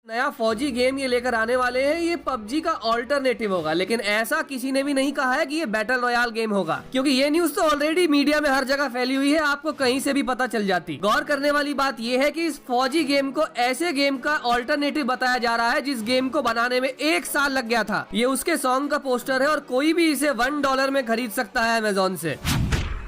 नया फौजी गेम ये लेकर आने वाले हैं। ये पबजी का ऑल्टरनेटिव होगा, लेकिन ऐसा किसी ने भी नहीं कहा है कि ये बैटल रॉयल गेम होगा, क्योंकि ये न्यूज तो ऑलरेडी मीडिया में हर जगह फैली हुई है, आपको कहीं से भी पता चल जाती। गौर करने वाली बात ये है कि इस फौजी गेम को ऐसे गेम का ऑल्टरनेटिव बताया जा रहा है जिस गेम को बनाने में 1 साल लग गया था। ये उसके सॉन्ग का पोस्टर है और कोई भी इसे $1 में खरीद सकता है अमेजोन से।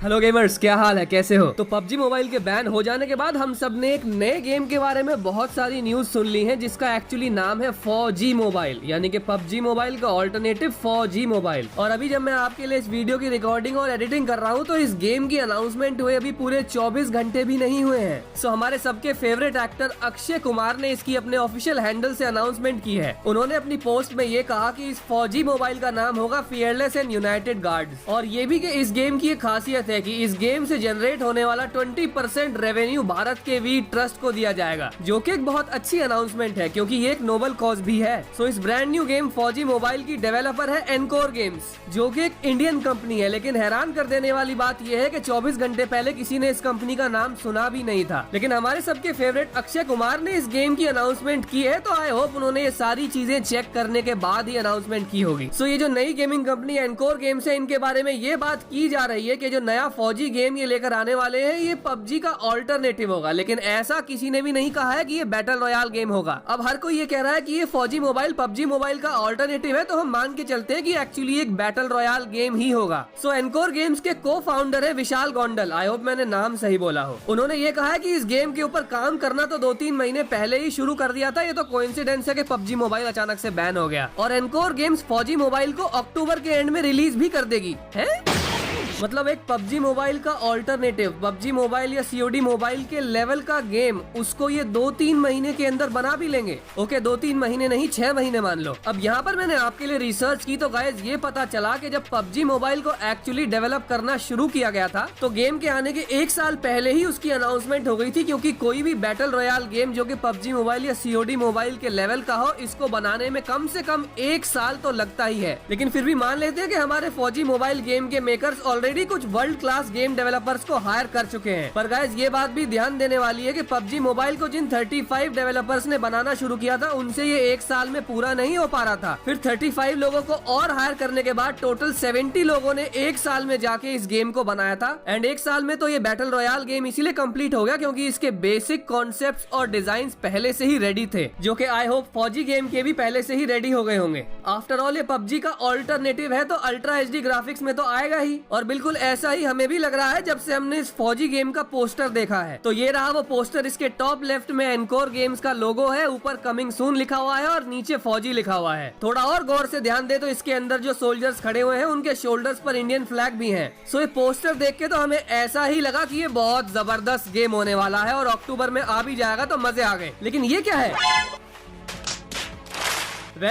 हेलो गेमर्स, क्या हाल है, कैसे हो? तो पबजी मोबाइल के बैन हो जाने के बाद हम सब ने एक नए गेम के बारे में बहुत सारी न्यूज सुन ली हैं, जिसका एक्चुअली नाम है फौजी मोबाइल, यानी कि पबजी मोबाइल का ऑल्टरनेटिव फौजी मोबाइल। और अभी जब मैं आपके लिए इस वीडियो की रिकॉर्डिंग और एडिटिंग कर रहा हूँ तो इस गेम की अनाउंसमेंट हुए अभी पूरे 24 घंटे भी नहीं हुए हैं। सो हमारे सबके फेवरेट एक्टर अक्षय कुमार ने इसकी अपने ऑफिशियल हैंडल से अनाउंसमेंट की है। उन्होंने अपनी पोस्ट में ये कहा कि इस फौजी मोबाइल का नाम होगा फियरलेस एंड यूनाइटेड गार्ड्स, और ये भी कि इस गेम की एक खासियत है कि इस गेम से जनरेट होने वाला 20% रेवेन्यू भारत के वी ट्रस्ट को दिया जाएगा, जो कि एक बहुत अच्छी अनाउंसमेंट है क्योंकि ये एक नोबल कॉज भी है। सो इस ब्रांड न्यू गेम फौजी मोबाइल की डेवलपर है एनकोर गेम्स, जो कि एक इंडियन कंपनी है। लेकिन हैरान कर देने वाली बात यह है कि 24 घंटे पहले किसी ने इस कंपनी का नाम सुना भी नहीं था, लेकिन हमारे सबके फेवरेट अक्षय कुमार ने इस गेम की अनाउंसमेंट की है, तो आई होप उन्होंने ये सारी चीजें चेक करने के बाद ही अनाउंसमेंट की होगी। सो ये जो नई गेमिंग कंपनी एनकोर गेम्स है, इनके बारे में ये बात की जा रही है कि जो नया फौजी गेम ये लेकर आने वाले हैं ये पबजी का ऑल्टरनेटिव होगा, लेकिन ऐसा किसी ने भी नहीं कहा है कि ये बैटल रॉयल गेम होगा। अब हर कोई ये कह रहा है कि ये फौजी मोबाइल पबजी मोबाइल का ऑल्टरनेटिव है, तो हम मान के चलते हैं कि एक्चुअली एक बैटल रॉयल गेम ही होगा। सो एनकोर गेम्स के को फाउंडर है विशाल गोंडल, आई होप मैंने नाम सही बोला हो। उन्होंने ये कहा है कि इस गेम के ऊपर काम करना तो 2-3 महीने पहले ही शुरू कर दिया था, ये तो कोइंसिडेंस है कि पबजी मोबाइल अचानक से बैन हो गया। और एनकोर गेम्स फौजी मोबाइल को अक्टूबर के एंड में रिलीज भी कर देगी है। मतलब एक पबजी मोबाइल का ऑल्टरनेटिव, पबजी मोबाइल या सीओडी मोबाइल के लेवल का गेम, उसको ये 2-3 महीने के अंदर बना भी लेंगे। ओके, 2-3 महीने नहीं, 6 महीने मान लो। अब यहाँ पर मैंने आपके लिए रिसर्च की तो गाइस ये पता चला कि जब पबजी मोबाइल को एक्चुअली डेवलप करना शुरू किया गया था तो गेम के आने के 1 साल पहले ही उसकी अनाउंसमेंट हो गई थी, क्योंकि कोई भी बैटल रॉयल गेम जो कि पबजी मोबाइल या सीओडी मोबाइल के लेवल का हो, इसको बनाने में कम से कम 1 साल तो लगता ही है। लेकिन फिर भी मान लेते हैं कि हमारे फौजी मोबाइल गेम के मेकर्स ऑलरेडी कुछ वर्ल्ड क्लास गेम डेवलपर्स को हायर कर चुके हैं। पर गाइस ये बात भी ध्यान देने वाली है कि पबजी मोबाइल को जिन 35 डेवलपर्स ने बनाना शुरू किया था उनसे ये 1 साल में पूरा नहीं हो पा रहा था। फिर 35 लोगों को और हायर करने के बाद टोटल 70 लोगों ने 1 साल में जाके इस गेम को बनाया था। एंड 1 साल में तो ये बैटल रॉयल गेम इसीलिए कंप्लीट हो गया क्योंकि इसके बेसिक कॉन्सेप्ट्स और डिजाइन पहले से ही रेडी थे, जो कि आई होप फौजी गेम के भी पहले से ही रेडी हो गए होंगे। आफ्टर ऑल ये पबजी का ऑल्टरनेटिव है तो अल्ट्रा HD ग्राफिक्स में तो आएगा ही, और बिल्कुल ऐसा ही हमें भी लग रहा है जब से हमने इस फौजी गेम का पोस्टर देखा है। तो ये रहा वो पोस्टर, इसके टॉप लेफ्ट में एनकोर गेम्स का लोगो है, ऊपर कमिंग सून लिखा हुआ है और नीचे फौजी लिखा हुआ है। थोड़ा और गौर से ध्यान दे तो इसके अंदर जो सोल्जर्स खड़े हुए हैं उनके शोल्डर्स पर इंडियन फ्लैग भी है। सो ये पोस्टर देख के तो हमें ऐसा ही लगा कि ये बहुत जबरदस्त गेम होने वाला है और अक्टूबर में आ भी जाएगा, तो मजे आ गए। लेकिन ये क्या है?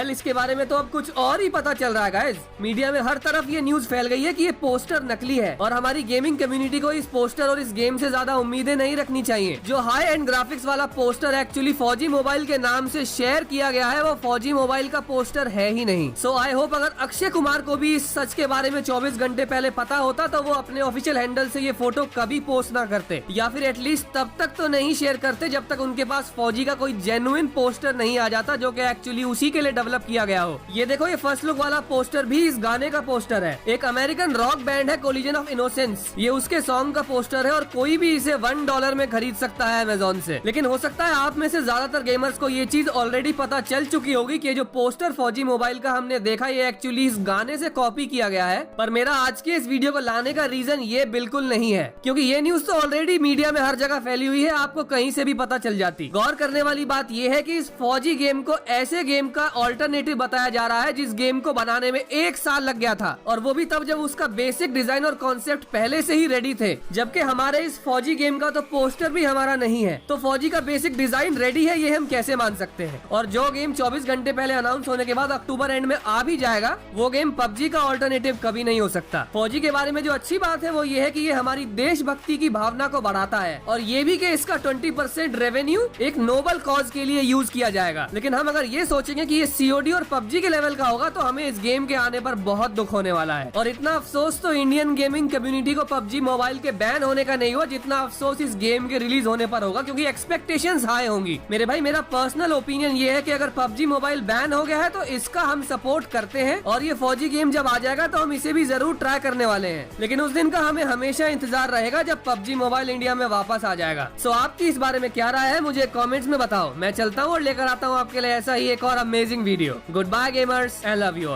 इसके बारे में तो अब कुछ और ही पता चल रहा है गाइस। मीडिया में हर तरफ ये न्यूज फैल गई है कि ये पोस्टर नकली है, और हमारी गेमिंग कम्युनिटी को इस पोस्टर और इस गेम से ज्यादा उम्मीदें नहीं रखनी चाहिए। जो हाई एंड ग्राफिक्स वाला पोस्टर एक्चुअली फौजी मोबाइल के नाम से शेयर किया गया है, वो फौजी मोबाइल का पोस्टर है ही नहीं। सो आई होप अगर अक्षय कुमार को भी इस सच के बारे में 24 घंटे पहले पता होता तो वो अपने ऑफिशियल हैंडल से ये फोटो कभी पोस्ट ना करते, या फिर एटलीस्ट तब तक तो नहीं शेयर करते जब तक उनके पास फौजी का कोई जेन्युइन पोस्टर नहीं आ जाता, जो कि एक्चुअली उसी के लिए डेवलप किया गया हो। ये देखो, ये फर्स्ट लुक वाला पोस्टर भी इस गाने का पोस्टर है। एक अमेरिकन रॉक बैंड है कोलिजन ऑफ इनोसेंस, ये उसके सॉन्ग का पोस्टर है और कोई भी इसे $1 में खरीद सकता है अमेजोन से। लेकिन हो सकता है आप में से ज्यादातर गेमर्स को ये चीज ऑलरेडी पता चल चुकी होगी कि जो पोस्टर फौजी मोबाइल का हमने देखा ये एक्चुअली इस गाने से कॉपी किया गया है। पर मेरा आज के इस वीडियो को लाने का रीजन ये बिल्कुल नहीं है, क्योंकि ये न्यूज तो ऑलरेडी मीडिया में हर जगह फैली हुई है, आपको कहीं से भी पता चल जाती। गौर करने वाली बात ये है कि इस फौजी गेम को ऐसे गेम का ऑल्टरनेटिव बताया जा रहा है जिस गेम को बनाने में 1 साल लग गया था, और वो भी तब जब उसका बेसिक डिजाइन और कॉन्सेप्ट पहले से ही रेडी थे। जबकि हमारे इस फौजी गेम का तो पोस्टर भी हमारा नहीं है, तो फौजी का बेसिक डिजाइन रेडी है ये हम कैसे मान सकते हैं? और जो गेम 24 घंटे पहले अनाउंस होने के बाद अक्टूबर एंड में आ भी जाएगा, वो गेम पबजी का ऑल्टरनेटिव कभी नहीं हो सकता। फौजी के बारे में जो अच्छी बात है वो ये है कि ये हमारी देशभक्ति की भावना को बढ़ाता है, और ये भी कि इसका 20% रेवेन्यू एक नोबल कॉज के लिए यूज किया जाएगा। लेकिन हम अगर ये सोचेंगे कि ये COD और PUBG के लेवल का होगा तो हमें इस गेम के आने पर बहुत दुख होने वाला है। और इतना अफसोस तो इंडियन गेमिंग कम्युनिटी को PUBG मोबाइल के बैन होने का नहीं हुआ, जितना अफसोस इस गेम के रिलीज होने पर होगा, क्योंकि एक्सपेक्टेशंस हाई होंगी। मेरे भाई, मेरा पर्सनल ओपिनियन ये है कि अगर PUBG मोबाइल बैन हो गया है तो इसका हम सपोर्ट करते हैं, और ये फौजी गेम जब आ जाएगा तो हम इसे भी जरूर ट्राई करने वाले हैं। लेकिन उस दिन का हमें हमेशा इंतजार रहेगा जब PUBG मोबाइल इंडिया में वापस आ जाएगा। सो आपकी इस बारे में क्या राय है, मुझे कमेंट्स में बताओ। मैं चलता हूँ और लेकर आता हूँ आपके लिए ऐसा ही एक और amazing video. Goodbye gamers and love you all.